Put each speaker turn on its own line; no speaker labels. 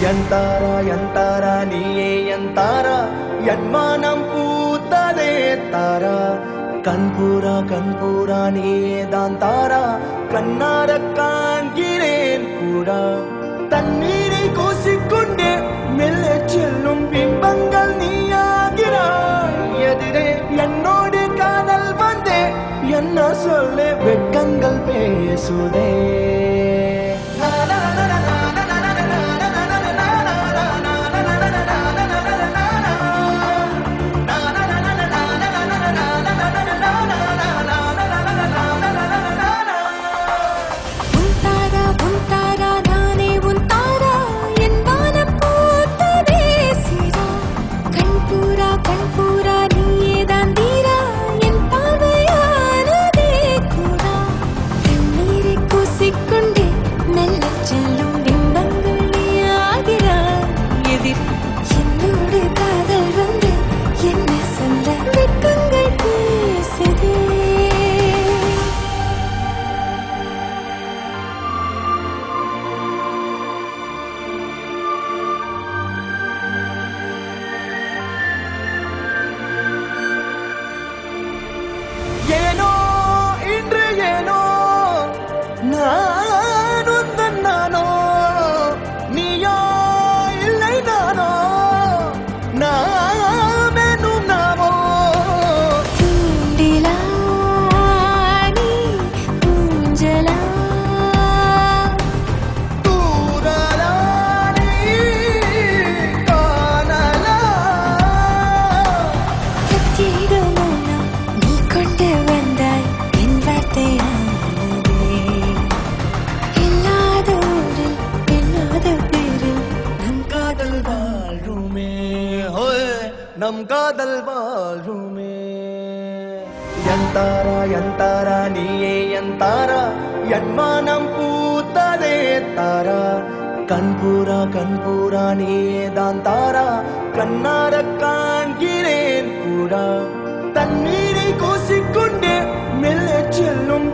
எந்தாரா நீயே எந்தாரா என் மனம் பூத்ததே தாரா கண்பூரா நீயே தான் தாரா கண்ணார காண்கிறேன் கூடா தண்ணீரை கூசிக்கொண்டே மெல்ல செல்லும் பிம்பங்கள் நீயாகிறாய் எதிரே என்னோடு காதல் வந்தே என்ன சொல்ல வெட்கங்கள் பேசுதே ஏனோ இன்று ஏனோ நான் உந்தன் நானோ நீயோ இல்லை நானோ நாமெனும் நாமோ
தூண்டிலா நீ ஊஞ்சலா
தூரலா நீ காணலா
கத்திடுமோ நீ கொண்டு வந்தாய் என் வார்த்தையானதே இல்லாத ஊரில் இல்லாத பேரில்
நம் காதல் வாழ்வுமே ஹோய் நம் காதல் வாழ்வுமே எந்தாரா நீயே எந்தாரா என் மனம் பூத்ததே தாரா கண்பூரா நீயே தான் தாரா கண்ணார காண்கிறேன் கூடா தண்ணீரை கூசிக்கொண்டே மெல்ல செல்லும்